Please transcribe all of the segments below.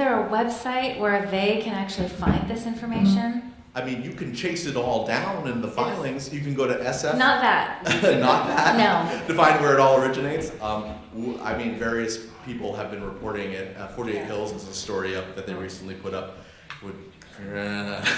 there a website where they can actually find this information? I mean, you can chase it all down in the filings. You can go to SF. Not that. Not that. No. To find where it all originates. I mean, various people have been reporting it. 48 Hills is a story up that they recently put up.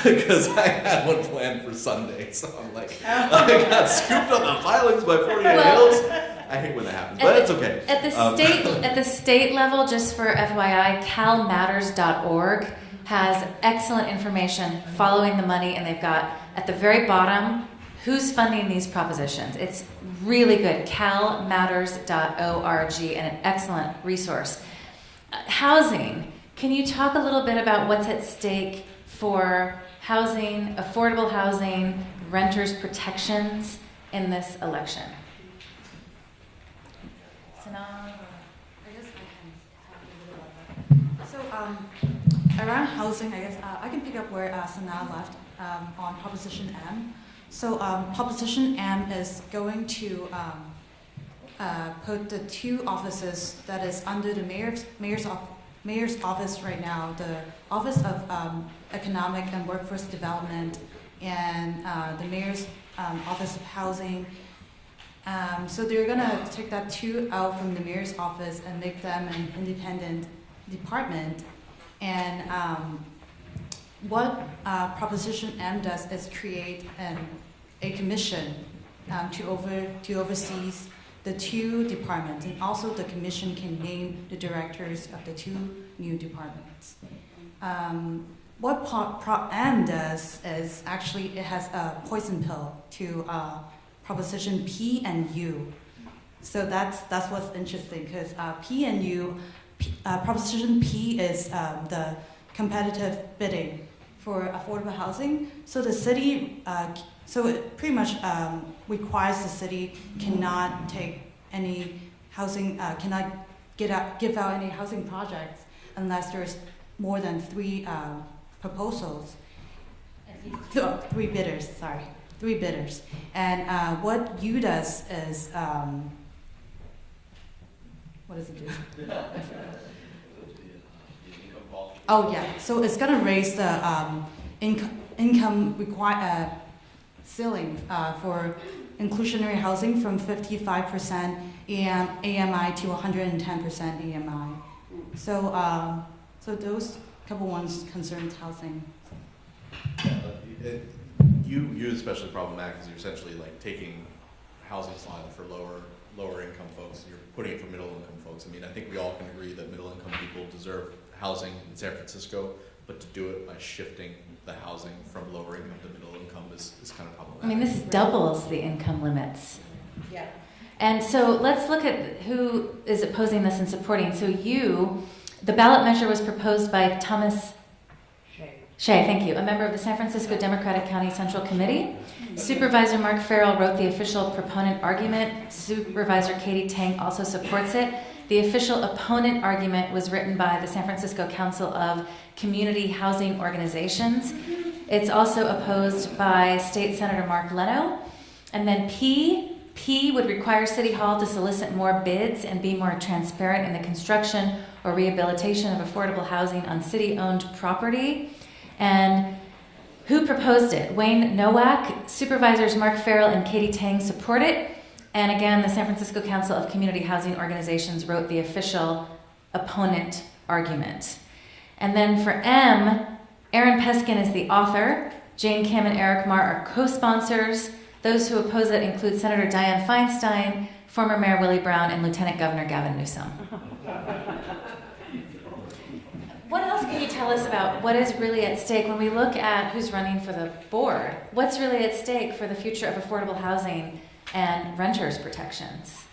Because I had one planned for Sunday, so I'm like, I got scooped on the filings by 48 Hills. I hate when that happens, but it's okay. At the state level, just for FYI, calmatters.org has excellent information following the money, and they've got at the very bottom who's funding these propositions. It's really good. calmatters.org, and an excellent resource. Housing. Can you talk a little bit about what's at stake for housing, affordable housing, renters' protections in this election? So around housing, I guess I can pick up where Sanaa left on Proposition M. So Proposition M is going to put the two offices that is under the mayor's office right now, the Office of Economic and Workforce Development, and the mayor's Office of Housing. So they're gonna take that two out from the mayor's office and make them an independent department. And what Proposition M does is create a commission to oversee the two departments, and also the commission can name the directors of the two new departments. What Prop M does is actually it has a poison pill to Proposition P and U. So that's what's interesting, because P and U, Proposition P is the competitive bidding for affordable housing. So the city, so it pretty much requires the city cannot take any housing, cannot give out any housing projects unless there's more than three proposals. Three bidders, sorry. 3 bidders. And what U does is, what does it do? Oh yeah, so it's gonna raise the income ceiling for inclusionary housing from 55% AMI to 110% AMI. So those couple ones concerns housing. You especially problematic because you're essentially like taking housing slot for lower income folks. You're putting it for middle income folks. I mean, I think we all can agree that middle income people deserve housing in San Francisco, but to do it by shifting the housing from lower income to middle income is kind of problematic. I mean, this doubles the income limits. Yeah. And so let's look at who is opposing this and supporting. So the ballot measure was proposed by Thomas Shea, thank you, a member of the San Francisco Democratic County Central Committee. Supervisor Mark Farrell wrote the official proponent argument. Supervisor Katie Tang also supports it. The official opponent argument was written by the San Francisco Council of Community Housing Organizations. It's also opposed by State Senator Mark Leno. And then P would require City Hall to solicit more bids and be more transparent in the construction or rehabilitation of affordable housing on city-owned property. And who proposed it? Wayne Nowak. Supervisors Mark Farrell and Katie Tang support it. And again, the San Francisco Council of Community Housing Organizations wrote the official opponent argument. And then for M, Aaron Peskin is the author. Jane Kim and Eric Marr are co-sponsors. Those who oppose it include Senator Dianne Feinstein, former Mayor Willie Brown, and Lieutenant Governor Gavin Newsom. What else can you tell us about what is really at stake when we look at who's running for the board? What's really at stake for the future of affordable housing and renters' protections?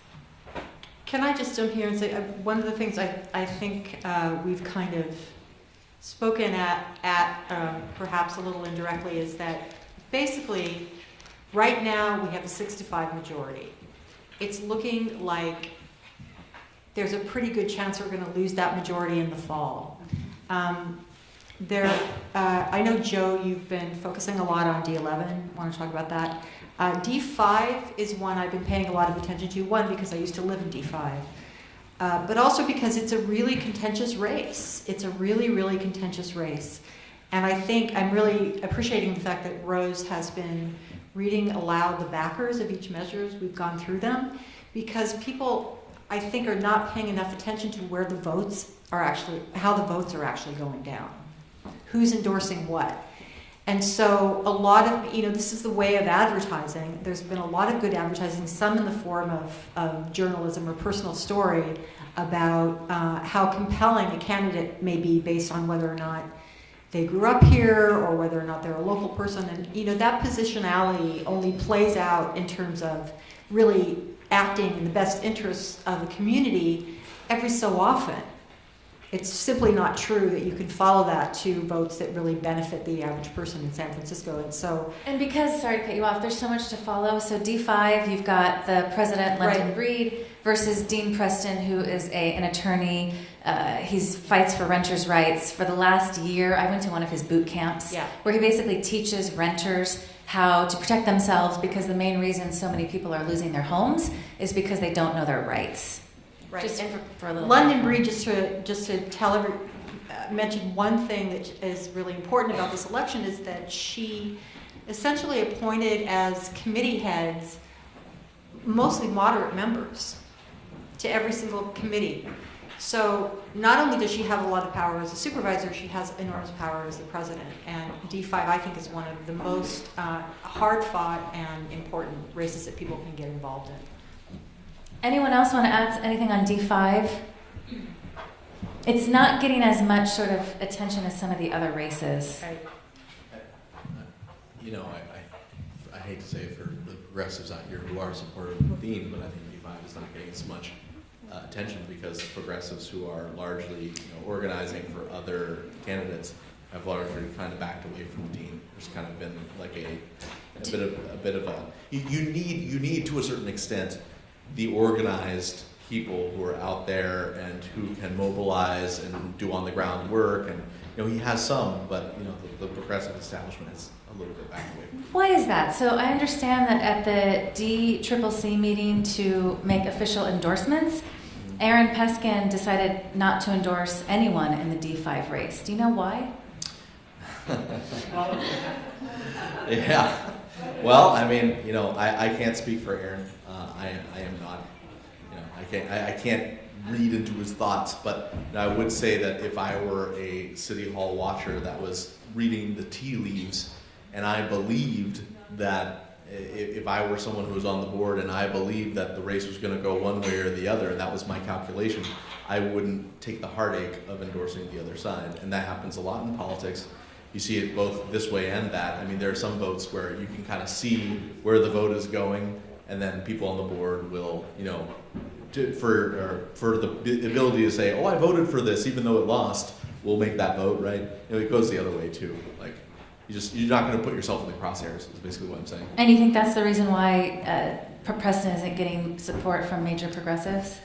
Can I just jump here and say one of the things I think we've kind of spoken at perhaps a little indirectly is that basically right now we have a 65 majority. It's looking like there's a pretty good chance we're going to lose that majority in the fall. I know, Joe, you've been focusing a lot on D11. Want to talk about that? D5 is one I've been paying a lot of attention to. One, because I used to live in D5. but also because it's a really contentious race. It's a really, really contentious race. And I think I'm really appreciating the fact that Rose has been reading aloud the backers of each measure as we've gone through them, because people, I think, are not paying enough attention to where the votes are actually, how the votes are actually going down, who's endorsing what. And so a lot of, this is the way of advertising. There's been a lot of good advertising, some in the form of journalism or personal story about how compelling a candidate may be based on whether or not they grew up here or whether or not they're a local person. And that positionality only plays out in terms of really acting in the best interests of the community every so often. It's simply not true that you can follow that to votes that really benefit the average person in San Francisco. And because, sorry to cut you off, there's so much to follow. So D5, you've got the president, London Right. Breed, versus Dean Preston, who is an attorney. He fights for renters' rights. For the last year, I went to one of his boot camps, where he basically teaches renters how to protect themselves, because the main reason so many people are losing their homes is because they don't know their rights. Right. Just and for a little London background. Breed, just to tell mention one thing that is really important about this election is that she essentially appointed as committee heads mostly moderate members to every single committee. So not only does she have a lot of power as a supervisor, she has enormous power as the president. And D5, I think, is one of the most hard-fought and important races that people can get involved in. Anyone else want to add anything on D5? It's not getting as much sort of attention as some of the other races. Right. I hate to say it for the progressives out here who are supportive of Dean, but I think D5 is not getting as much attention because the progressives who are largely organizing for other candidates have largely kind of backed away from Dean. There's kind of been like a bit of a you need to a certain extent the organized people who are out there and who can mobilize and do on the ground work, and he has some, but the progressive establishment is a little bit back away. Why is that? So I understand that at the DCCC meeting to make official endorsements, Aaron Peskin decided not to endorse anyone in the D5 race. Do you know why? Yeah. Well, I can't speak for Aaron. I am not. I can't read into his thoughts, but I would say that if I were a City Hall watcher that was reading the tea leaves, and I believed that if I were someone who was on the board and I believed that the race was going to go one way or the other, and that was my calculation, I wouldn't take the heartache of endorsing the other side. And that happens a lot in politics. You see it both this way and that. There are some votes where you can kind of see where the vote is going, and then people on the board will, for the ability to say, oh, I voted for this, even though it lost, we'll make that vote, right? It goes the other way too. Like, you're not going to put yourself in the crosshairs, is basically what I'm saying. And you think that's the reason why Preston isn't getting support from major progressives?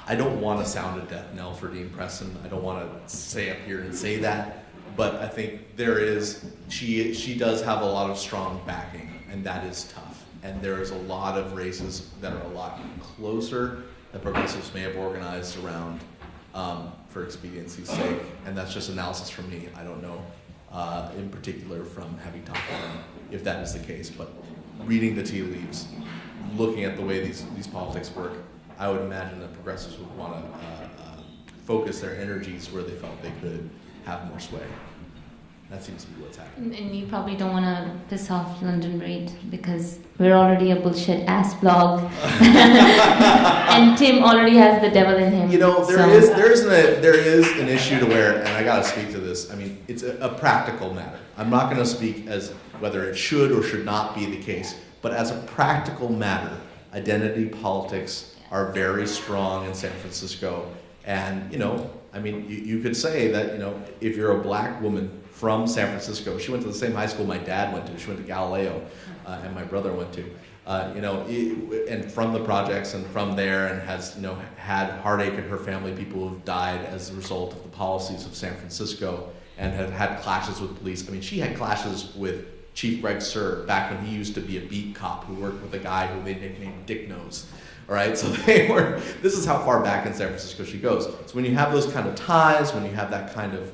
I don't want to sound a death knell for Dean Preston. I don't want to stay up here and say that, but I think she does have a lot of strong backing, and that is tough. And there is a lot of races that are a lot closer that progressives may have organized around for expediency's sake, and that's just analysis from me. I don't know in particular from having talked to them if that is the case, but reading the tea leaves, looking at the way these politics work, I would imagine that progressives would want to focus their energies where they felt they could have more sway. That seems to be what's happening. And you probably don't want to piss off London Breed because we're already a bullshit ass blog, and Tim already has the devil in him. There is an issue to where, and I got to speak to this. It's a practical matter. I'm not going to speak as whether it should or should not be the case, but as a practical matter, identity politics are very strong in San Francisco, and you could say that if you're a black woman from San Francisco. She went to the same high school my dad went to. She went to Galileo, and my brother went to. And from the projects and from there, and has had heartache in her family. People who've died as a result of the policies of San Francisco, and have had clashes with police. She had clashes with Chief Greg Sir back when he used to be a beat cop who worked with a guy who they nicknamed Dick Nose. All right, so they were. This is how far back in San Francisco she goes. So when you have those kind of ties, when you have that kind of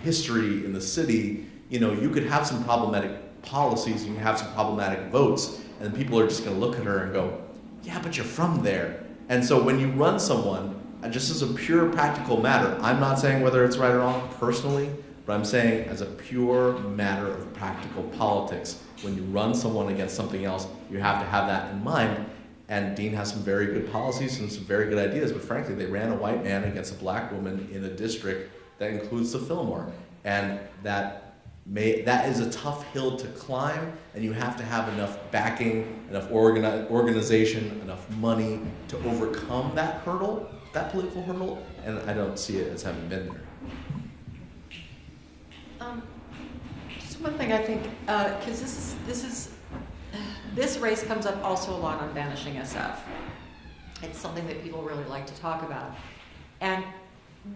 history in the city, you could have some problematic policies, you can have some problematic votes, and people are just going to look at her and go, "Yeah, but you're from there." And so when you run someone, just as a pure practical matter, I'm not saying whether it's right or wrong personally, but I'm saying as a pure matter of practical politics, when you run someone against something else, you have to have that in mind. And Dean has some very good policies and some very good ideas, but frankly, they ran a white man against a black woman in a district that includes the Fillmore. And that is a tough hill to climb, and you have to have enough backing, enough organization, enough money to overcome that hurdle, that political hurdle, and I don't see it as having been there. Just one thing I think, because this race comes up also a lot on Vanishing SF. It's something that people really like to talk about. And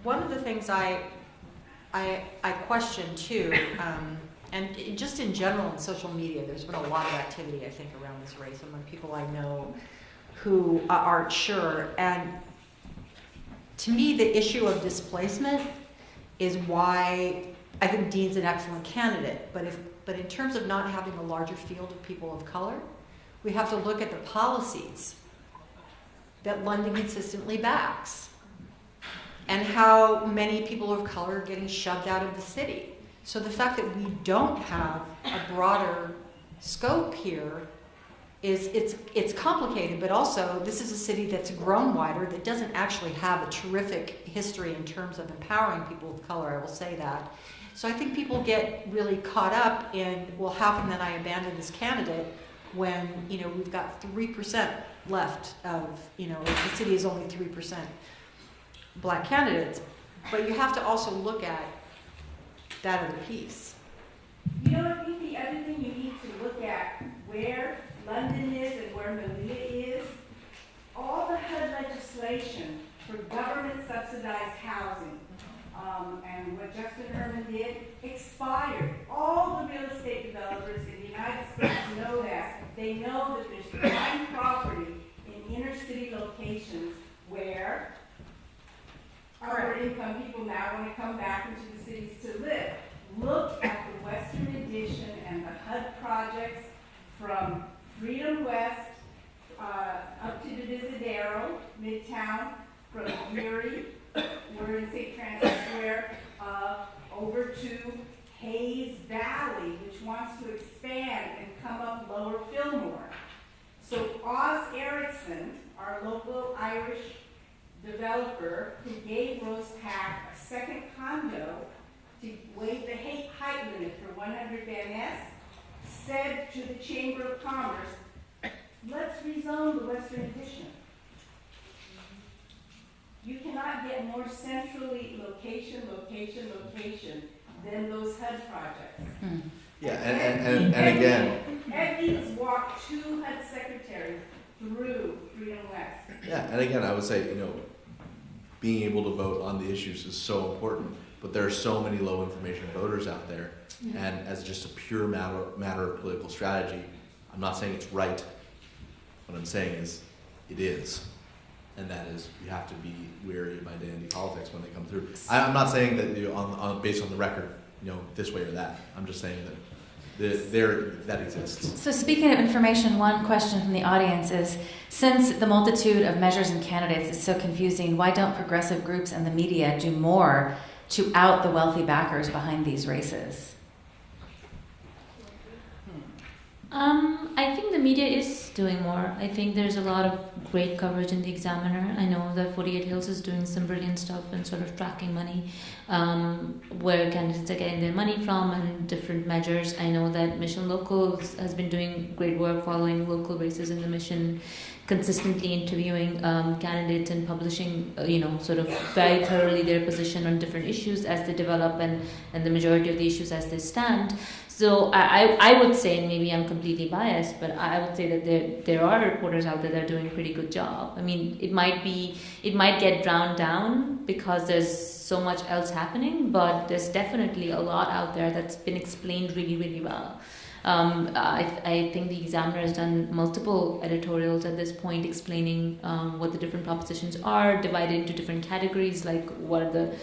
one of the things I question too, and just in general in social media, there's been a lot of activity, I think, around this race among people I know who aren't sure. And to me, the issue of displacement is why I think Dean's an excellent candidate. But in terms of not having a larger field of people of color, we have to look at the policies that London consistently backs and how many people of color are getting shoved out of the city. So the fact that we don't have a broader scope here it's complicated, but also this is a city that's grown wider, that doesn't actually have a terrific history in terms of empowering people of color, I will say that. So I think people get really caught up in, well, how can then I abandon this candidate when, we've got 3% left of, the city is only 3% black candidates. But you have to also look at that other piece. I think the other thing you need to look at where London is and where Malia is, all the HUD legislation for government subsidized housing, and what Justin Herman did, expired. All the real estate developers in the United States know that. They know that there's prime property in inner city locations where upper income people now want to come back into the cities to live. Look at the Western Addition and the HUD projects from Freedom West up to the Visadero, Midtown, from Erie, we're in St. Francis Square, over to Hayes Valley, which wants to expand and come up Lower Fillmore. So Oz Erickson, our local Irish developer who gave Rose Pack a second condo to waive the height limit for 100 Van Ness, said to the Chamber of Commerce, let's rezone the Western Addition. You cannot get more centrally location than those HUD projects. Yeah, and again. Ed Eads walked 2 HUD secretaries through Freedom West. Yeah, and again, I would say, being able to vote on the issues is so important, but there are so many low information voters out there, and as just a pure matter of political strategy, I'm not saying it's right. What I'm saying is, it is. And that is, you have to be wary of identity politics when they come through. I'm not saying that based on the record, this way or that. I'm just saying that that exists. So speaking of information, one question from the audience is, since the multitude of measures and candidates is so confusing, why don't progressive groups and the media do more to out the wealthy backers behind these races? I think the media is doing more. I think there's a lot of great coverage in the Examiner. I know that 48 Hills is doing some brilliant stuff and sort of tracking money, where candidates are getting their money from and different measures. I know that Mission Locals has been doing great work following local races in the Mission, consistently interviewing candidates and publishing, sort of very thoroughly their position on different issues as they develop and the majority of the issues as they stand. So I would say, and maybe I'm completely biased, but I would say that there are reporters out there that are doing a pretty good job. I mean, it might get drowned down because there's so much else happening, but there's definitely a lot out there that's been explained really, really well. I think the Examiner has done multiple editorials at this point explaining what the different propositions are, divided into different categories, like what are the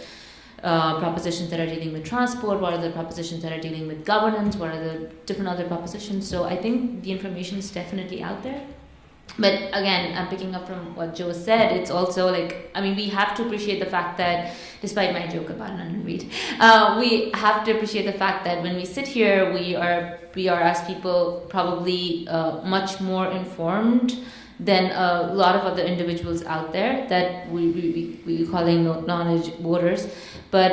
propositions that are dealing with transport, what are the propositions that are dealing with governance, what are the different other propositions. So I think the information is definitely out there. But again, I'm picking up from what Joe said. It's also like, I mean, we have to appreciate the fact that, despite my joke about London Read, we have to appreciate the fact that when we sit here, we are as people probably much more informed than a lot of other individuals out there that we calling knowledge voters. But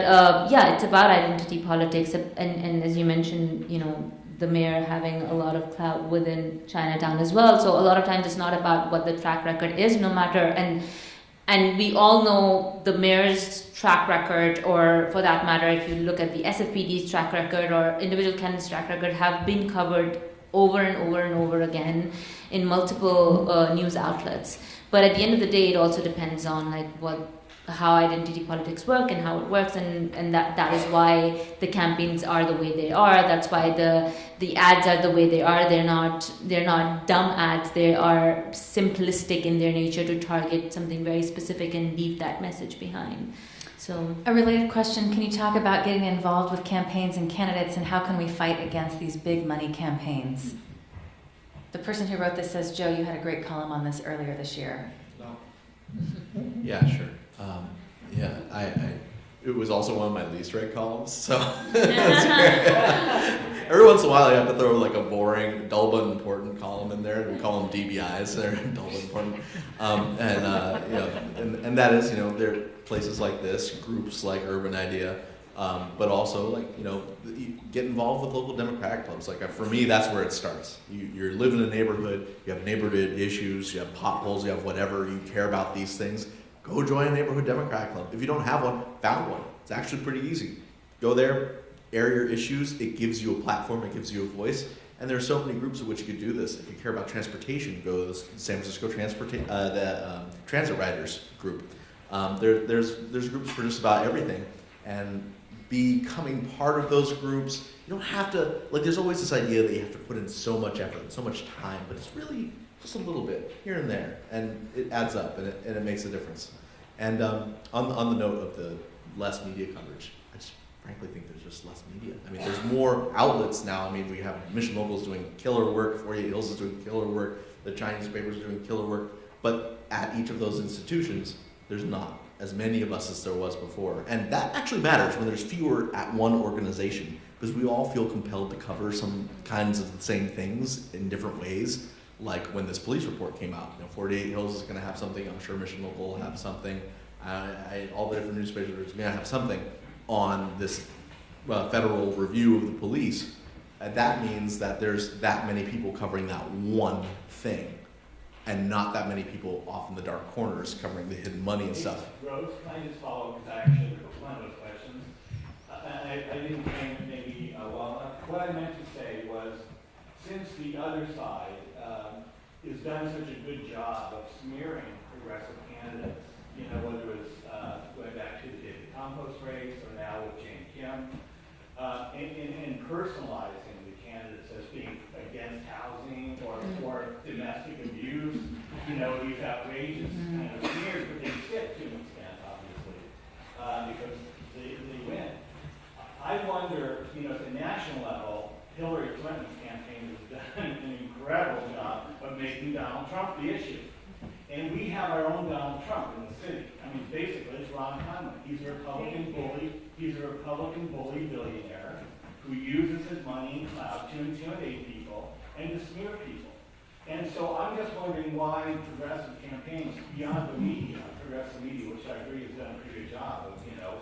yeah, it's about identity politics, and as you mentioned, you know, the mayor having a lot of clout within Chinatown as well. So a lot of times it's not about what the track record is, no matter, and we all know the mayor's track record, or for that matter, if you look at the SFPD's track record or individual candidates' track record, have been covered over and over and over again in multiple news outlets. But at the end of the day, it also depends on like how identity politics work and how it works, and that is why the campaigns are the way they are. That's why the ads are the way they are. They're not dumb ads. They are simplistic in their nature to target something very specific and leave that message behind. So a related question, can you talk about getting involved with campaigns and candidates, and how can we fight against these big money campaigns? The person who wrote this says, Joe, you had a great column on this earlier this year. No. Yeah, sure. It was also one of my least read columns, so every once in a while I have to throw like a boring, dull but important column in there. We call them DBIs, they're dull but important, and that is, you know, there are places like this, groups like urbanIDEA, but also like, you know, get involved with local democratic clubs. Like for me, that's where it starts. You live in a neighborhood, you have neighborhood issues, you have potholes, you have whatever, you care about these things. Go join a neighborhood democratic club. If you don't have one, found one. It's actually pretty easy. Go there, air your issues. It gives you a platform. It gives you a voice. And there are so many groups in which you could do this. If you care about transportation, go to the San Francisco Transit Riders group. There's groups for just about everything. And becoming part of those groups, you don't have to, like there's always this idea that you have to put in so much effort, so much time, but it's really just a little bit here and there, and it adds up, and it makes a difference. And on the note of the less media coverage, I just frankly think there's just less media. I mean, there's more outlets now. I mean, we have Mission Locals doing killer work, 48 Hills is doing killer work, the Chinese papers are doing killer work, but at each of those institutions, there's not as many of us as there was before. And that actually matters when there's fewer at one organization, because we all feel compelled to cover some kinds of the same things in different ways. Like when this police report came out, you know, 48 Hills is going to have something. I'm sure Mission Local will have something. All the different newspapers are going to have something on this federal review of the police. And that means that there's that many people covering that one thing, and not that many people off in the dark corners covering the hidden money and stuff. Rose, can I just follow up, because I actually have one of those questions. I didn't frame it maybe well enough. What I meant to say was, since the other side has done such a good job of smearing progressive candidates, you know, whether it was going back to the David Compost race or now with Jane Kim, and personalizing the candidates as being against housing or for domestic abuse, you know, these outrageous kind of smears, but they stick to an extent, obviously, because they win. I wonder, you know, at the national level, Hillary Clinton's campaign has done an incredible job of making Donald Trump the issue. And we have our own Donald Trump in the city. I mean, basically, it's Ron Conway. He's a Republican bully. He's a Republican bully billionaire who uses his money and clout to intimidate people and to smear people. And so I'm just wondering why progressive campaigns, beyond the media, progressive media, which I agree has done a pretty good job of, you know,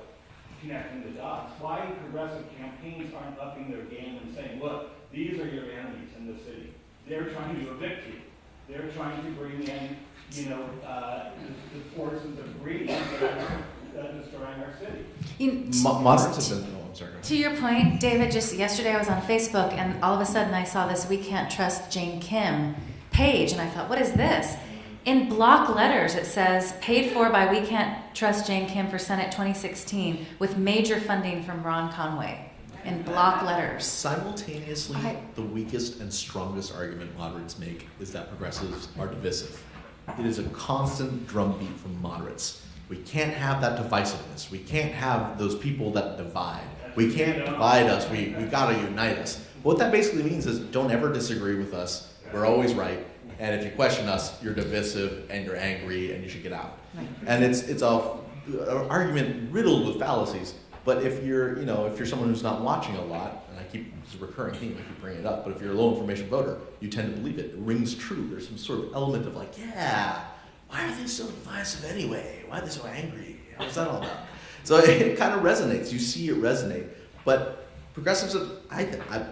connecting the dots, why progressive campaigns aren't upping their game and saying, look, these are your enemies in the city. They're trying to evict you. They're trying to bring in, you know, the forces of greed that are destroying our city. Moderates have been, I'm sorry. To your point, David, just yesterday I was on Facebook, and all of a sudden I saw this "We Can't Trust Jane Kim" page, and I thought, what is this? In block letters, it says, paid for by We Can't Trust Jane Kim for Senate 2016 with major funding from Ron Conway. in block letters. Simultaneously, the weakest and strongest argument moderates make is that progressives are divisive. It is a constant drumbeat from moderates. We can't have that divisiveness. We can't have those people that divide. We can't divide us. We gotta unite us. What that basically means is don't ever disagree with us. We're always right. And if you question us, you're divisive and you're angry and you should get out. And it's an argument riddled with fallacies. But if you're someone who's not watching a lot, and it's a recurring theme, I keep bringing it up, but if you're a low information voter, you tend to believe it. It rings true. There's some sort of element of like, yeah, why are they so divisive anyway? Why are they so angry? What's that all about? So it kind of resonates. You see it resonate. But progressives, I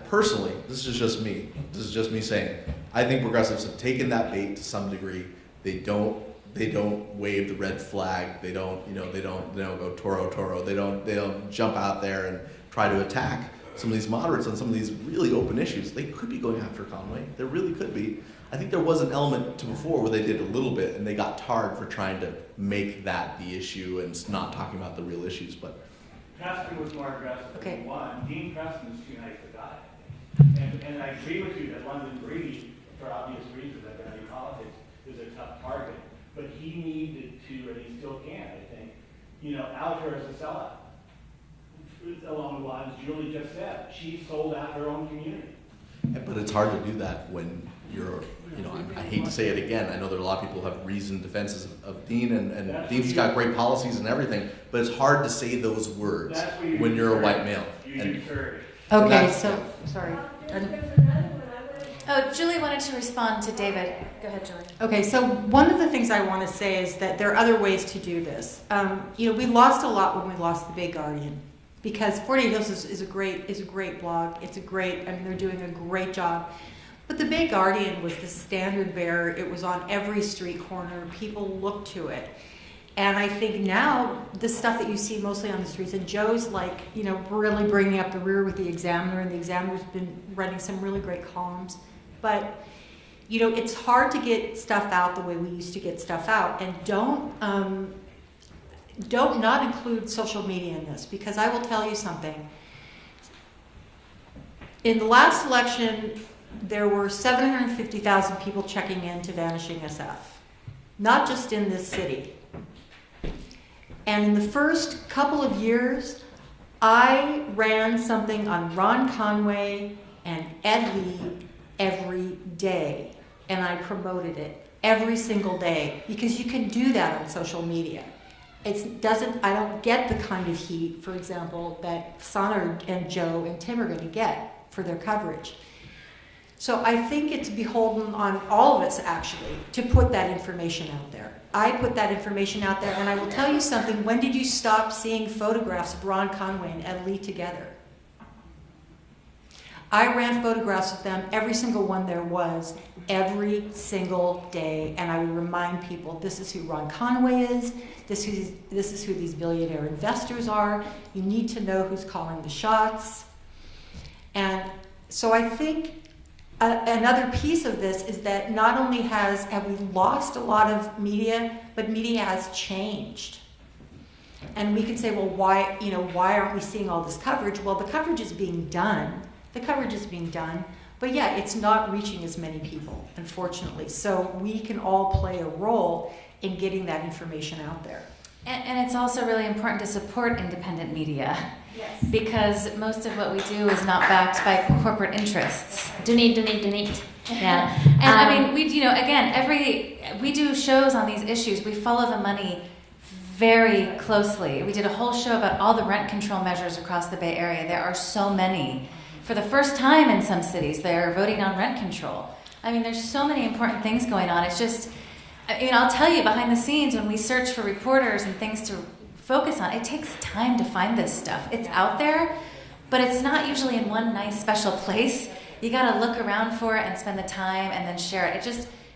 personally, this is just me saying, I think progressives have taken that bait to some degree. They don't wave the red flag. They don't go Toro. They don't jump out there and try to attack some of these moderates on some of these really open issues. They could be going after Conway. There really could be. I think there was an element to before where they did a little bit and they got tarred for trying to make that the issue and not talking about the real issues. But Preston was more aggressive Okay. than one. Dean Preston is too nice a guy. And I agree with you that London Breed, for obvious reasons, like any politics, is a tough target. But he needed to, and he still can, I think, out her as a sellout. Along the lines Julie just said, she sold out her own community. But it's hard to do that when you're, I hate to say it again, I know there are a lot of people who have reasoned defenses of Dean, and Dean's got great policies and everything, but it's hard to say those words when you're a white male. Okay, so, sorry. Oh, Julie wanted to respond to David. Go ahead, Julie. Okay, so one of the things I want to say is that there are other ways to do this. We lost a lot when we lost the Bay Guardian, because 48 Hills is a great blog. They're doing a great job. But the Bay Guardian was the standard bearer. It was on every street corner. People looked to it. And I think now the stuff that you see mostly on the streets, and Joe's really bringing up the rear with the Examiner, and the Examiner's been writing some really great columns. But, it's hard to get stuff out the way we used to get stuff out. And don't not include social media in this, because I will tell you something. In the last election, there were 750,000 people checking in to Vanishing SF, not just in this city. And in the first couple of years, I ran something on Ron Conway and Ed Lee every day, and I promoted it every single day, because you can do that on social media. I don't get the kind of heat, for example, that Sana and Joe and Tim are going to get for their coverage. So I think it's beholden on all of us, actually, to put that information out there. I put that information out there, and I will tell you something. When did you stop seeing photographs of Ron Conway and Ed Lee together? I ran photographs of them, every single one there was, every single day, and I would remind people, this is who Ron Conway is, this is who these billionaire investors are, you need to know who's calling the shots. And so I think another piece of this is that not only have we lost a lot of media, but media has changed. And we can say, well, why aren't we seeing all this coverage? Well, the coverage is being done. But yeah, it's not reaching as many people, unfortunately. So we can all play a role in getting that information out there. And it's also really important to support independent media. Yes. Because most of what we do is not backed by corporate interests. Donate. Yeah. And we do shows on these issues. We follow the money very closely. We did a whole show about all the rent control measures across the Bay Area. There are so many. For the first time in some cities, they're voting on rent control. There's so many important things going on. It's just, I'll tell you, behind the scenes, when we search for reporters and things to focus on, it takes time to find this stuff. It's out there, but it's not usually in one nice special place. You gotta look around for it and spend the time and then share it.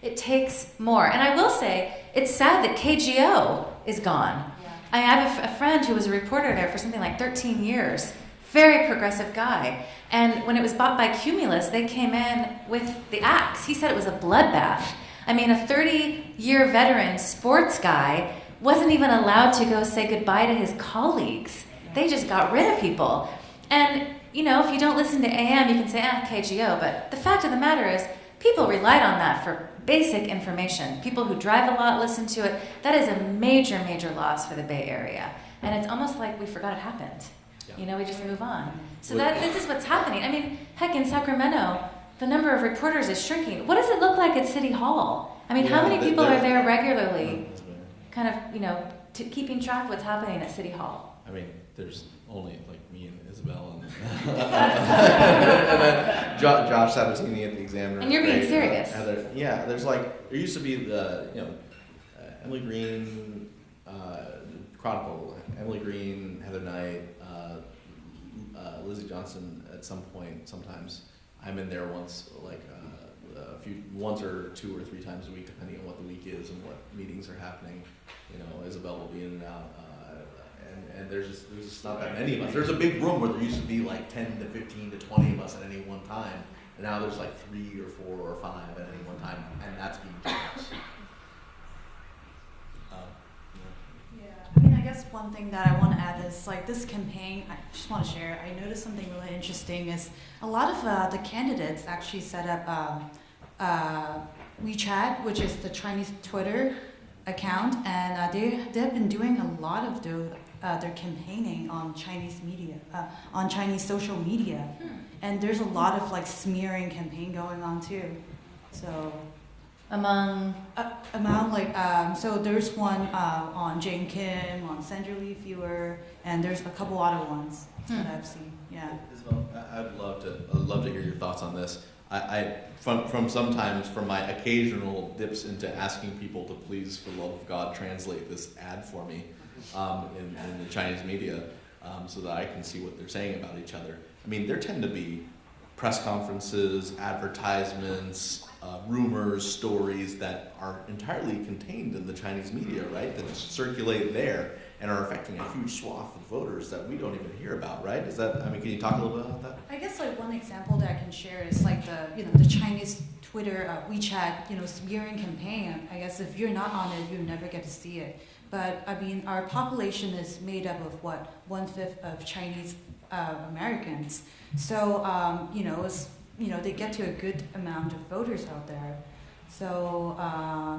It takes more. And I will say, it's sad that KGO is gone. I have a friend who was a reporter there for something like 13 years. Very progressive guy. And when it was bought by Cumulus, they came in with the axe. He said it was a bloodbath. A 30-year veteran sports guy wasn't even allowed to go say goodbye to his colleagues. They just got rid of people. And, you know, if you don't listen to AM, you can say, KGO, but the fact of the matter is, people relied on that for basic information. People who drive a lot listen to it. That is a major, major loss for the Bay Area. And it's almost like we forgot it happened. Yeah. You know, we just move on. So Well- this is what's happening. I mean, heck, in Sacramento, the number of reporters is shrinking. What does it look like at City Hall? I mean, how Yeah, many th- people are there- there regularly, kind of, you know, keeping track of what's happening at City Hall? I mean, there's only like me and Isabel and, and then Josh Sabatini at the Examiner. And you're being Great. serious. Heather, yeah, there's like, there used to be the, Emily Green, Chronicle, Emily Green, Heather Knight, Lizzie Johnson at some point, sometimes. I'm in there once, like once or 2 or 3 times a week, depending on what the week is and what meetings are happening. You know, Isabel will be in and out. And there's just not that many of us. There's a big room where there used to be like 10 to 15 to 20 of us at any one time. And now there's like 3 or 4 or 5 at any one time, and that's being generous. Yeah, I mean, I guess one thing that I want to add is like this campaign, I just want to share, I noticed something really interesting is a lot of the candidates actually set up WeChat, which is the Chinese Twitter account, and they've been doing a lot of their campaigning on Chinese media, on Chinese social media, and there's a lot of like smearing campaign going on too. So Among so there's one on Jane Kim, on Sandra Lee Fewer, and there's a couple other ones that I've seen. Yeah. Isabel, I'd love to hear your thoughts on this. From sometimes from my occasional dips into asking people to please, for the love of God, translate this ad for me in the Chinese media so that I can see what they're saying about each other. I mean, there tend to be press conferences, advertisements, rumors, stories that are entirely contained in the Chinese media, right? That just circulate there and are affecting a huge swath of voters that we don't even hear about, right? Is that? I mean, can you talk a little bit about that? I guess like one example that I can share is like the Chinese Twitter WeChat smearing campaign. I guess if you're not on it, you never get to see it. But I mean, our population is made up of what 1/5 of Chinese Americans. So they get to a good amount of voters out there. So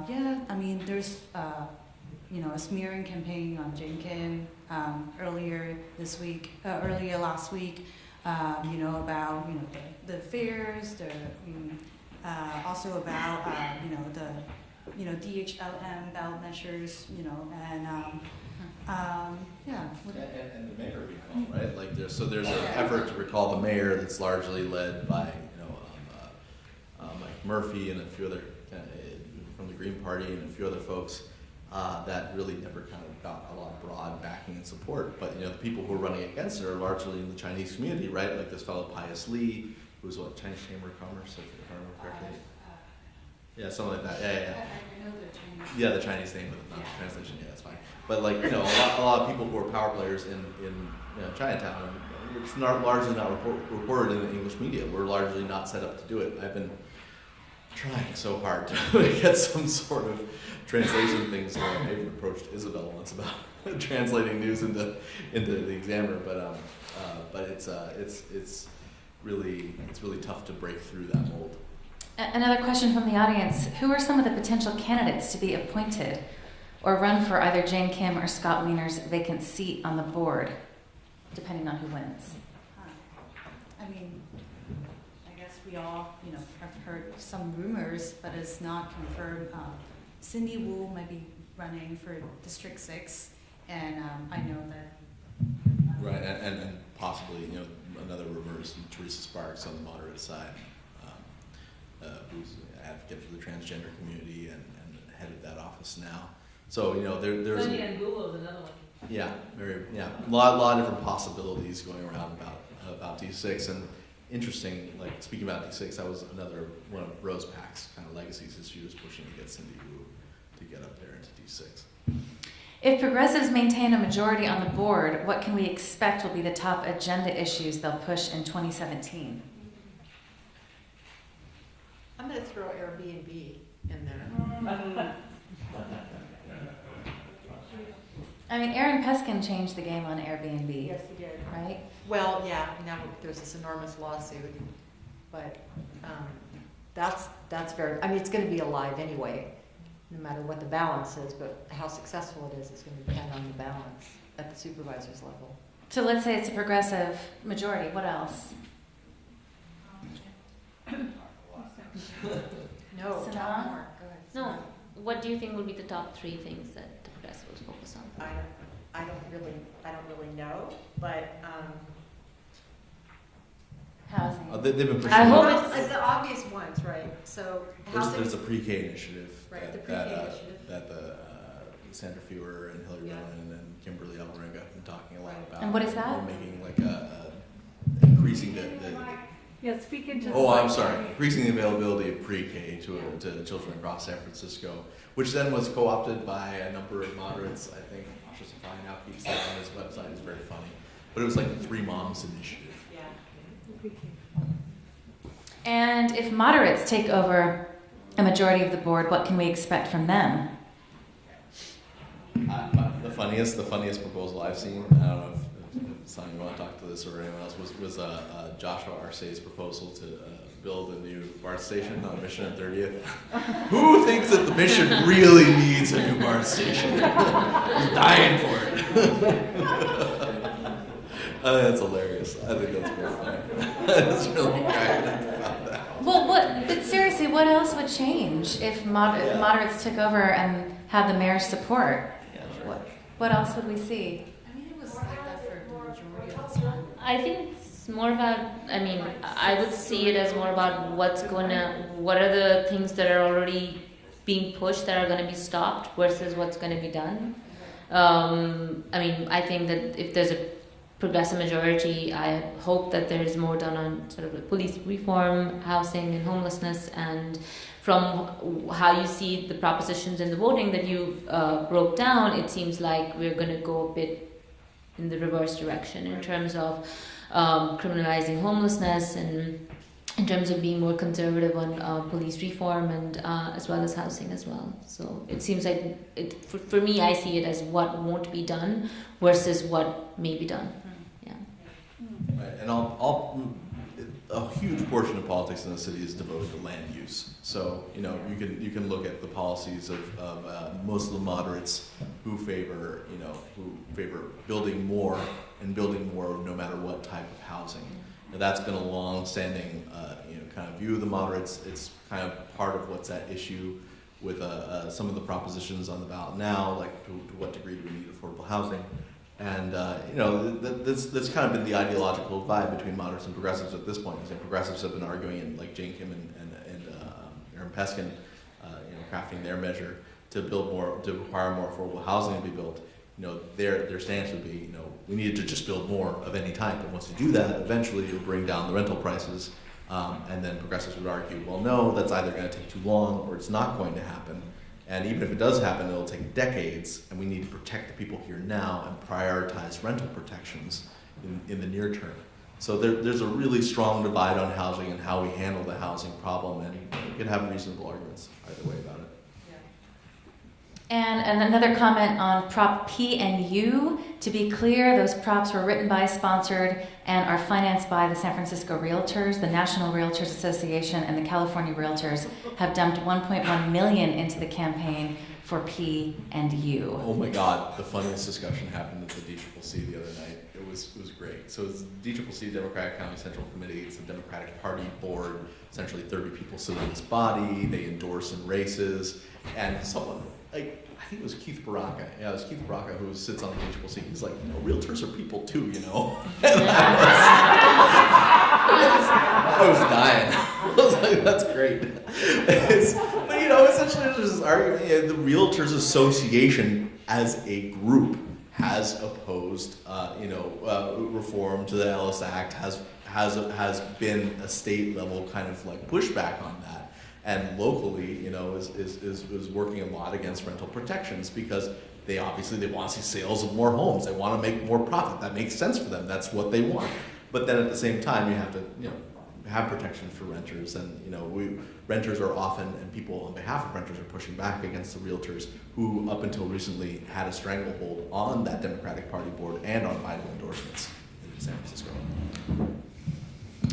yeah, I mean, there's a smearing campaign on Jane Kim earlier last week. About the fairs, also about the DHLM ballot measures, and yeah. And the mayor recall, right? Like there's an effort to recall the mayor that's largely led by Mike Murphy and a few other from the Green Party and a few other folks that really never kind of got a lot of broad backing and support. But the people who are running against it are largely in the Chinese community, right? Like this fellow Pius Lee, who's Chinese Chamber of Commerce, if I remember correctly. Yeah, something like that. Yeah. I know the Chinese. Yeah, the Chinese name, but not the translation. Yeah, that's fine. But like a lot of people who are power players in Chinatown, it's largely not reported in the English media. We're largely not set up to do it. I've been trying so hard to get some sort of translation things going. I even approached Isabel once about translating news into the Examiner, but it's really tough to break through that mold. Another question from the audience. Who are some of the potential candidates to be appointed or run for either Jane Kim or Scott Wiener's vacant seat on the board, depending on who wins? I mean, I guess we all, have heard some rumors, but it's not confirmed. Cindy Wu might be running for District 6, and I know that. Right, and possibly, another rumor is Teresa Sparks on the moderate side, who's an advocate for the transgender community and head of that office now. So, there's Sonia and Google is another one. Yeah, a lot of different possibilities going around about D6, and interesting. Like speaking about D6, that was another one of Rose Pack's kind of legacies, is she was pushing to get Cindy Wu to get up there into D6. If progressives maintain a majority on the board, what can we expect will be the top agenda issues they'll push in 2017? I'm going to throw Airbnb in there. I mean, Aaron Peskin changed the game on Airbnb, Yes, he did. right? Well, yeah, now there's this enormous lawsuit, but that's very, I mean, it's going to be alive anyway, no matter what the balance is, but how successful it is going to depend on the balance at the supervisor's level. So let's say it's a progressive majority, what else? No, Sana? talk more. Go ahead. No, Sana. what do you think would be the top 3 things that the progressives focus on? I don't really know, but Housing. They've been pushing. I hope well, it's- the obvious ones, right? So housing. There's a pre-K initiative Right, the that, pre-K that, initiative. that Sandra Fewer and Hillary Yeah. Ronan and Kimberly Alvarenga have been talking a lot Right. about. And what is that? They're making like increasing the Yeah, speak into. oh, I'm sorry, increasing the availability of pre-K to children across San Francisco, which then was co-opted by a number of moderates. I think Asha Safai now keeps that on his website. It's very funny, but it was like the Three Moms Initiative. Yeah. And if moderates take over a majority of the board, what can we expect from them? The funniest proposal I've seen, I don't know if Sonia, you want to talk to this or anyone else, was Joshua Arce's proposal to build a new BART station on Mission and 30th. Who thinks that the Mission really needs a new BART station? He's dying for it. That's hilarious. I think that's very funny. That's really cracking up about that. Well, but seriously, what else would change if moderates took over and had the mayor's support? Yeah, sure. What else would we see? I mean, it was like that for the majority of the time. I think it's more about, I mean, I would see it as more about what are the things that are already being pushed that are going to be stopped versus what's going to be done. I mean, I think that if there's a progressive majority, I hope that there is more done on sort of the police reform, housing and homelessness, and from how you see the propositions in the voting that you broke down, it seems like we're going to go a bit in the reverse direction in terms of criminalizing homelessness and in terms of being more conservative on police reform and as well as housing as well. So it seems like, for me, I see it as what won't be done versus what may be done. Yeah. Right, and a huge portion of politics in the city is devoted to land use. So you can look at the policies of most of the moderates who favor building more and building more no matter what type of housing. Now, that's been a long-standing kind of view of the moderates. It's kind of part of what's at issue with some of the propositions on the ballot now, like to what degree do we need affordable housing. And that's kind of been the ideological divide between moderates and progressives at this point. I think progressives have been arguing, and like Jane Kim and Aaron Peskin, crafting their measure to build more, to require more affordable housing to be built. Their stance would be, we need to just build more of any type, and once you do that, eventually you'll bring down the rental prices. And then progressives would argue, well, no, that's either going to take too long or it's not going to happen. And even if it does happen, it'll take decades, and we need to protect the people here now and prioritize rental protections in the near term. So there's a really strong divide on housing and how we handle the housing problem, and you can have reasonable arguments either way about it. And another comment on Prop P and U. To be clear, those props were written by, sponsored, and are financed by the San Francisco Realtors. The National Realtors Association and the California Realtors have dumped $1.1 million into the campaign for P and U. Oh my God, the funniest discussion happened at the DCCC the other night. It was great. So it's DCCC, Democratic County Central Committee. It's a Democratic Party board. Essentially 30 people sit on this body. They endorse in races. And someone, I think it was Keith Baraka. Yeah, it was Keith Baraka who sits on the DCCC. He's like, realtors are people too, I was dying. I was like, that's great. But essentially there's this argument. The Realtors Association as a group has opposed, reform to the Ellis Act. Has been a state level kind of like pushback on that, and locally, is working a lot against rental protections because they want to see sales of more homes. They want to make more profit. That makes sense for them. That's what they want. But then at the same time, you have to, have protections for renters, and renters are often, and people on behalf of renters are pushing back against the realtors who up until recently had a stranglehold on that Democratic Party board and on Biden endorsements in San Francisco.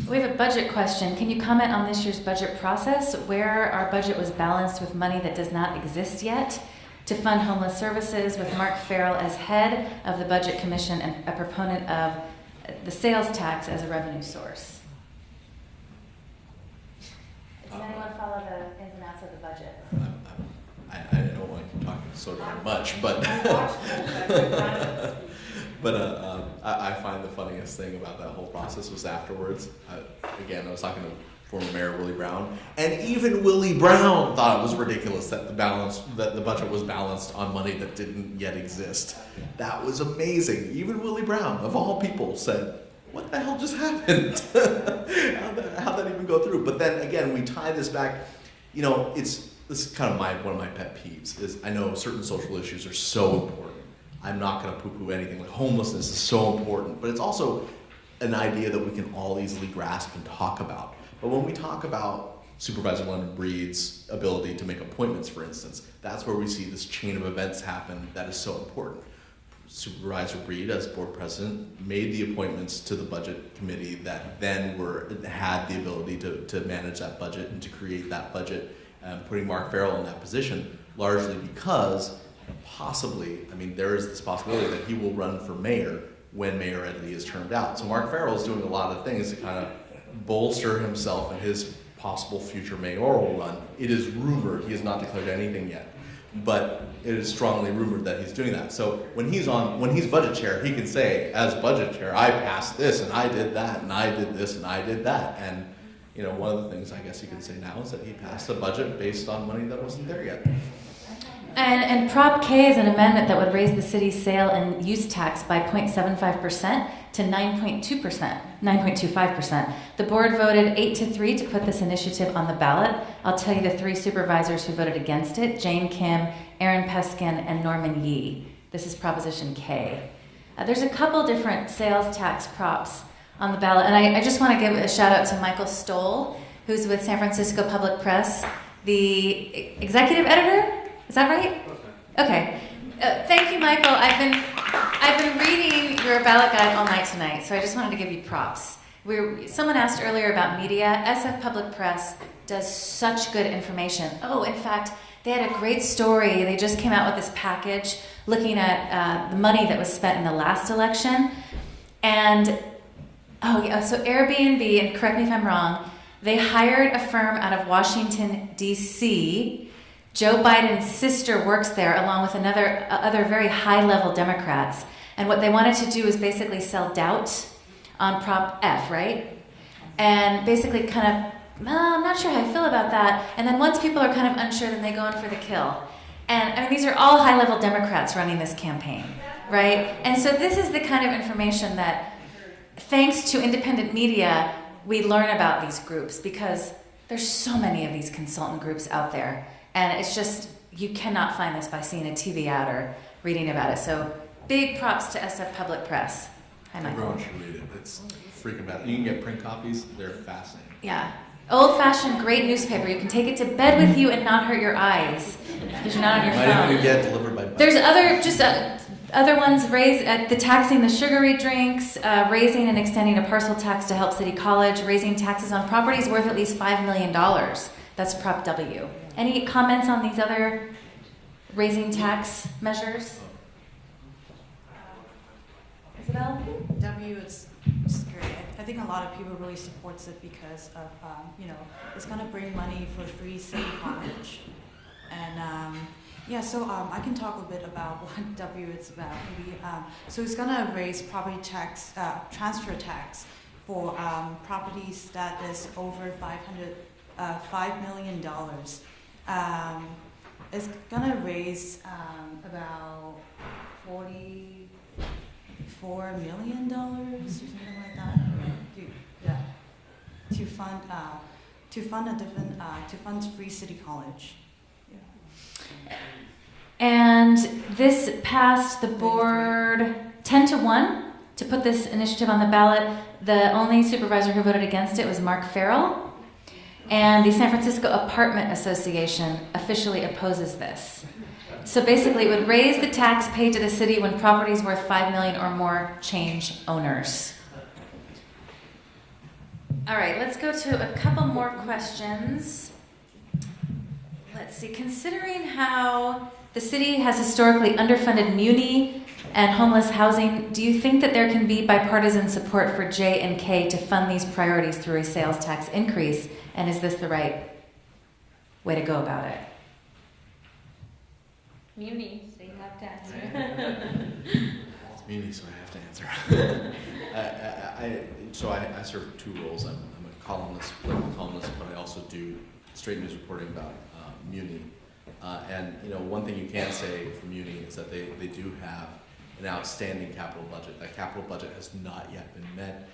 We have a budget question. Can you comment on this year's budget process, where our budget was balanced with money that does not exist yet to fund homeless services, with Mark Farrell as head of the Budget Commission and a proponent of the sales tax as a revenue source? Does anyone follow the ins and outs of the budget? I don't want to keep talking so darn much, but I find the funniest thing about that whole process was afterwards. I was talking to former Mayor Willie Brown, and even Willie Brown thought it was ridiculous that the budget was balanced on money that didn't yet exist. That was amazing. Even Willie Brown, of all people, said, "What the hell just happened? How'd that even go through?" But then again, we tie this back. This is kind of one of my pet peeves. Is I know certain social issues are so important. I'm not going to poo-poo anything. Like homelessness is so important, but it's also an idea that we can all easily grasp and talk about. But when we talk about Supervisor London Breed's ability to make appointments, for instance, that's where we see this chain of events happen that is so important. Supervisor Breed, as board president, made the appointments to the budget committee that then had the ability to manage that budget and to create that budget, putting Mark Farrell in that position, largely because possibly, there is this possibility that he will run for mayor when Mayor Ed Lee is termed out. So Mark Farrell is doing a lot of things to kind of bolster himself in his possible future mayoral run. It is rumored, he has not declared anything yet, but it is strongly rumored that he's doing that. So when he's budget chair, he can say, as budget chair, I passed this and I did that and I did this and I did that. And one of the things I guess you can say now is that he passed a budget based on money that wasn't there yet. And Prop K is an amendment that would raise the city's sale and use tax by 0.75% to 9.25%. The board voted 8-3 to put this initiative on the ballot. I'll tell you the 3 supervisors who voted against it: Jane Kim, Aaron Peskin, and Norman Yee. This is Proposition K. There's a couple different sales tax props on the ballot, and I just want to give a shout out to Michael Stoll, who's with San Francisco Public Press, the executive editor. Is that right? Okay. Thank you, Michael. I've been reading your ballot guide all night tonight, so I just wanted to give you props. Someone asked earlier about media. SF Public Press does such good information. Oh, in fact, they had a great story. They just came out with this package looking at the money that was spent in the last election. And, so Airbnb, and correct me if I'm wrong, they hired a firm out of Washington, D.C. Joe Biden's sister works there along with other very high-level Democrats. And what they wanted to do is basically sell doubt on Prop F, right? And basically kind of, I'm not sure how I feel about that. And then once people are kind of unsure, then they go in for the kill. And these are all high-level Democrats running this campaign, right? And so this is the kind of information that, thanks to independent media, we learn about these groups, because there's so many of these consultant groups out there. And it's just, you cannot find this by seeing a TV ad or reading about it. So big props to SF Public Press. Hi, Michael. Everyone should read it. It's freaking bad. You can get print copies. They're fascinating. Yeah. Old-fashioned, great newspaper. You can take it to bed with you and not hurt your eyes because you're not on your phone. Might even get delivered by bus. There's other ones, the taxing the sugary drinks, raising and extending a parcel tax to help City College, raising taxes on properties worth at least $5 million. That's Prop W. Any comments on these other raising tax measures? Isabel? W is great. I think a lot of people really supports it because of, it's going to bring money for free City College. And I can talk a bit about what W is about. Maybe, so it's going to raise property tax, transfer tax for properties that is over $5 million. It's gonna raise about $44 million or something like that. To fund free City College. And this passed the board 10-1. to put this initiative on the ballot. The only supervisor who voted against it was Mark Farrell. And the San Francisco Apartment Association officially opposes this. So basically, it would raise the tax paid to the city when properties worth $5 million or more change owners. All right, let's go to a couple more questions. Let's see, considering how the city has historically underfunded muni and homeless housing, do you think that there can be bipartisan support for J and K to fund these priorities through a sales tax increase? And is this the right way to go about it? Muni, so you have to answer. It's Muni, so I have to answer. I serve two roles. I'm a columnist, political columnist, but I also do straight news reporting about Muni. And one thing you can say for Muni is that they do have an outstanding capital budget. That capital budget has not yet been met.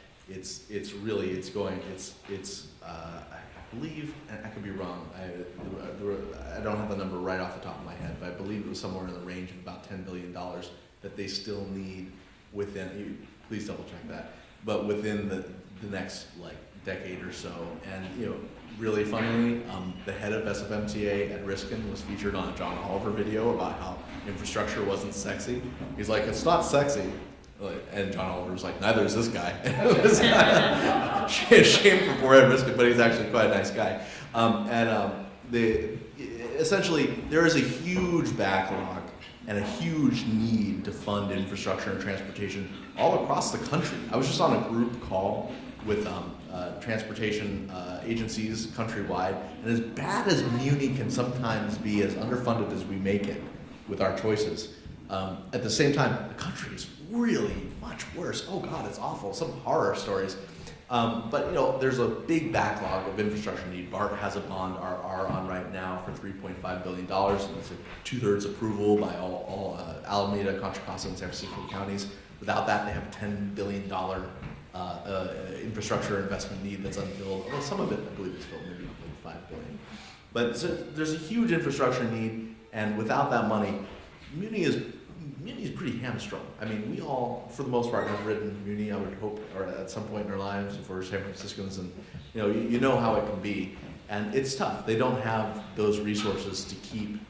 I believe, and I could be wrong, I don't have the number right off the top of my head, but I believe it was somewhere in the range of about $10 billion that they still need within, please double check that, but within the next decade or so. And really funnily, the head of SFMTA at Riskin was featured on a John Oliver video about how infrastructure wasn't sexy. He's like, it's not sexy. And John Oliver was like, neither is this guy. It was shame for poor Ed Riskin, but he's actually quite a nice guy. Essentially, there is a huge backlog and a huge need to fund infrastructure and transportation all across the country. I was just on a group call with transportation agencies countrywide, and as bad as Muni can sometimes be, as underfunded as we make it with our choices, at the same time, the country is really much worse. Oh God, it's awful. Some horror stories. But there's a big backlog of infrastructure need. BART has a bond are on right now for $3.5 billion, and it's a 2/3 approval by all Alameda, Contra Costa, and San Francisco counties. Without that, they have a $10 billion infrastructure investment need that's unfilled. Well, some of it, I believe, is filled, maybe $5 billion. But so there's a huge infrastructure need, and without that money, Muni is pretty hamstrung. I mean, we all, for the most part, have ridden Muni, I would hope, or at some point in our lives, if we're San Franciscans, and you know how it can be, and it's tough. They don't have those resources to keep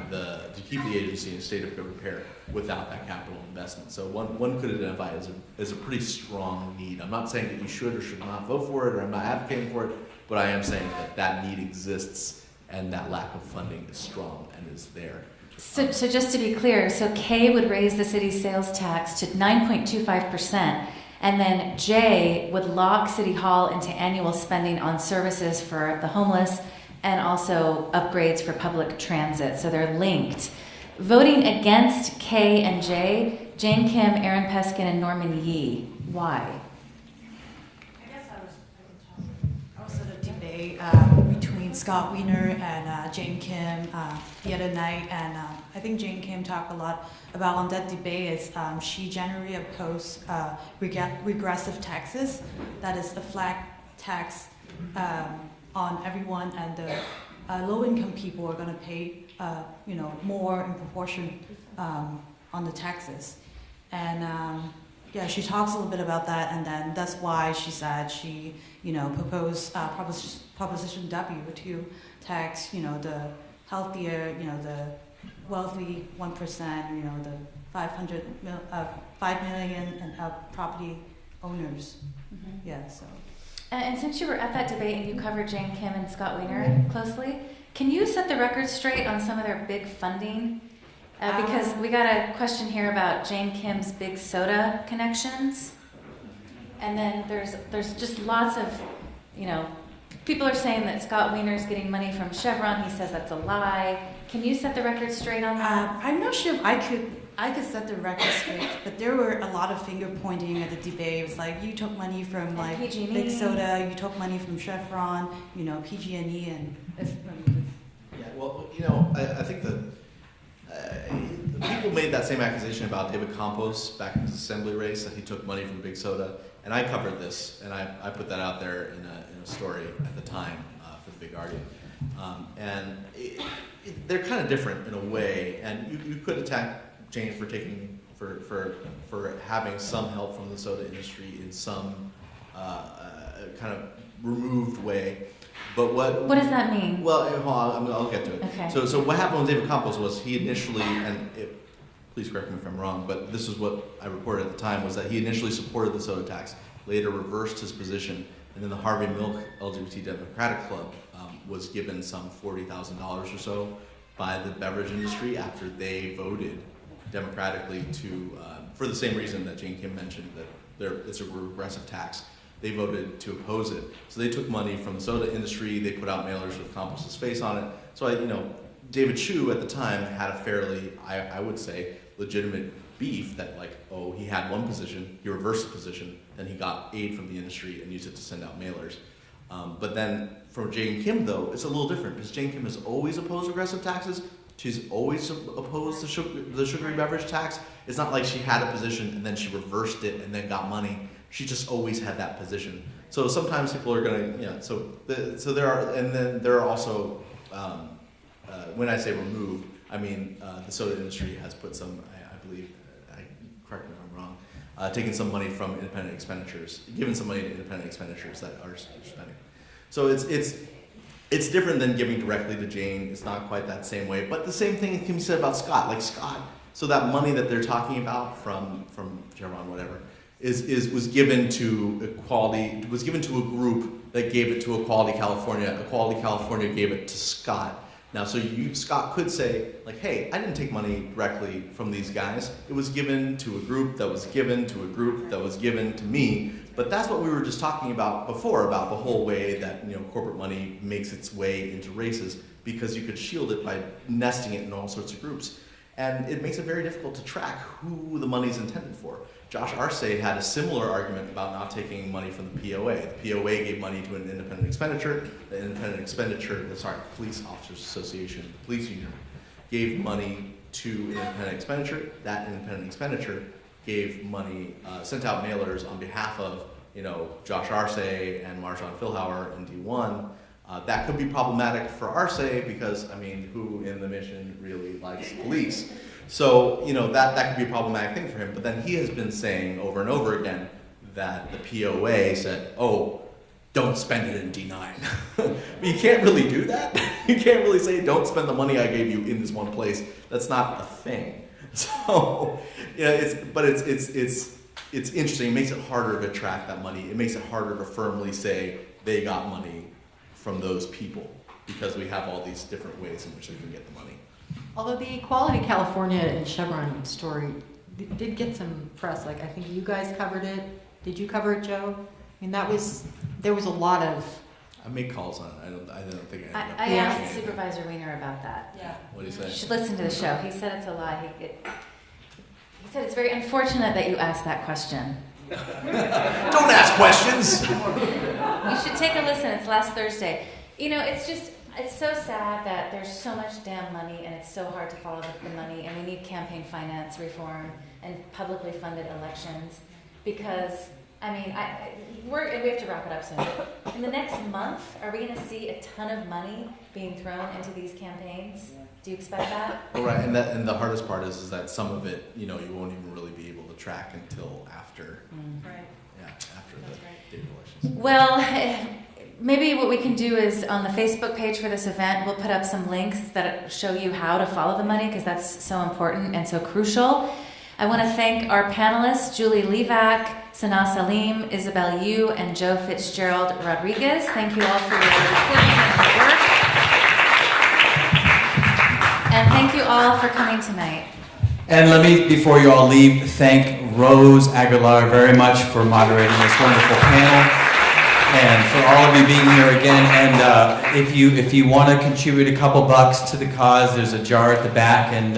the agency in a state of good repair without that capital investment. So one could identify it as a pretty strong need. I'm not saying that you should or should not vote for it, or I'm not advocating for it, but I am saying that need exists, and that lack of funding is strong and is there. So just to be clear, so K would raise the city's sales tax to 9.25%, and then J would lock City Hall into annual spending on services for the homeless and also upgrades for public transit. So they're linked. Voting against K and J, Jane Kim, Aaron Peskin, and Norman Yee. Why? I guess I was at a debate between Scott Wiener and Jane Kim the other night, and I think Jane Kim talked a lot about on that debate is she generally opposed regressive taxes, that is a flat tax on everyone, and the low-income people are going to pay more in proportion on the taxes. And she talks a little bit about that, and then that's why she said she, proposed Proposition W to tax, the healthier, the wealthy 1%, the 5 million and up property owners. Mm-hmm. Yeah, so. And since you were at that debate and you covered Jane Kim and Scott Wiener closely, can you set the record straight on some of their big funding? Because we got a question here about Jane Kim's big soda connections. And then there's just lots of, people are saying that Scott Wiener's getting money from Chevron. He says that's a lie. Can you set the record straight on that? I'm not sure if I could set the record straight, but there were a lot of finger pointing at the debate. It was like, you took money from PG&E. Big Soda, you took money from Chevron, PG&E, and Yeah, well, I think that people made that same accusation about David Campos back in his assembly race, that he took money from Big Soda, and I covered this, and I put that out there in a story at the time for the Big Guardian. They're kind of different in a way, and you could attack Jane for taking for having some help from the soda industry in some kind of removed way. But what does that mean? Well, hold on, I'll get to it. Okay. So what happened with David Campos was he initially, please correct me if I'm wrong, but this is what I reported at the time, was that he initially supported the soda tax, later reversed his position, and then the Harvey Milk LGBT Democratic Club was given some $40,000 or so by the beverage industry after they voted democratically to, for the same reason that Jane Kim mentioned, that it's a regressive tax. They voted to oppose it. So they took money from the soda industry, they put out mailers with Campos' face on it. So David Chu at the time had a fairly, I would say, legitimate beef that he had one position, he reversed the position, then he got aid from the industry and used it to send out mailers. But then for Jane Kim though, it's a little different because Jane Kim has always opposed regressive taxes. She's always opposed the sugary beverage tax. It's not like she had a position and then she reversed it and then got money. She just always had that position. So sometimes people are gonna, there are also, when I say removed, I mean the soda industry has put some, I believe, correct me if I'm wrong, taken some money from independent expenditures, given some money to independent expenditures that are spending. So it's different than giving directly to Jane. It's not quite that same way, but the same thing can be said about Scott. Like Scott, so that money that they're talking about from Chevron, whatever, was given to Equality, was given to a group that gave it to Equality California. Equality California gave it to Scott. Now, so Scott could say, hey, I didn't take money directly from these guys. It was given to a group that was given to a group that was given to me. But that's what we were just talking about before, about the whole way that corporate money makes its way into races, because you could shield it by nesting it in all sorts of groups. And it makes it very difficult to track who the money is intended for. Josh Arce had a similar argument about not taking money from the POA. The POA gave money to an independent expenditure. The independent expenditure, Police Officers Association, the police union, gave money to an independent expenditure. That independent expenditure gave money, sent out mailers on behalf of, Josh Arce and Marjan Philhauer in D1. That could be problematic for Arce because, who in the mission really likes police? So, that could be a problematic thing for him. But then he has been saying over and over again that the POA said, don't spend it in D9. But you can't really do that. You can't really say, don't spend the money I gave you in this one place. That's not a thing. So, it's interesting. It makes it harder to track that money. It makes it harder to firmly say they got money from those people because we have all these different ways in which they can get the money. Although the Equality California and Chevron story did get some press, I think you guys covered it. Did you cover it, Joe? There was a lot of... I make calls on it. I don't think I ended up... I asked Supervisor Weiner about that. Yeah. What do you say? You should listen to the show. He said it's a lie. He said it's very unfortunate that you asked that question. Don't ask questions! You should take a listen. It's last Thursday. It's so sad that there's so much damn money and it's so hard to follow the money, and we need campaign finance reform and publicly funded elections because, we have to wrap it up soon. In the next month, are we going to see a ton of money being thrown into these campaigns? Do you expect that? Well, right, and the hardest part is that some of it, you won't even really be able to track until after, Right. After That's the right. date of elections. Well, maybe what we can do is on the Facebook page for this event, we'll put up some links that show you how to follow the money because that's so important and so crucial. I want to thank our panelists, Julie Levac, Sanaa Salim, Isabel Yu, and Joe Fitzgerald Rodriguez. Thank you all for your reporting and your work. And thank you all for coming tonight. And let me, before you all leave, thank Rose Aguilar very much for moderating this wonderful panel, and for all of you being here again. And if you want to contribute a couple bucks to the cause, there's a jar at the back, and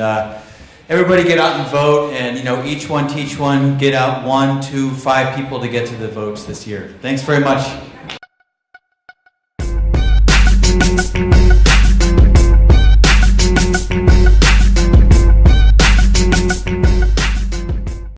everybody get out and vote. And each one teach one. Get out 1, 2, 5 people to get to the votes this year. Thanks very much.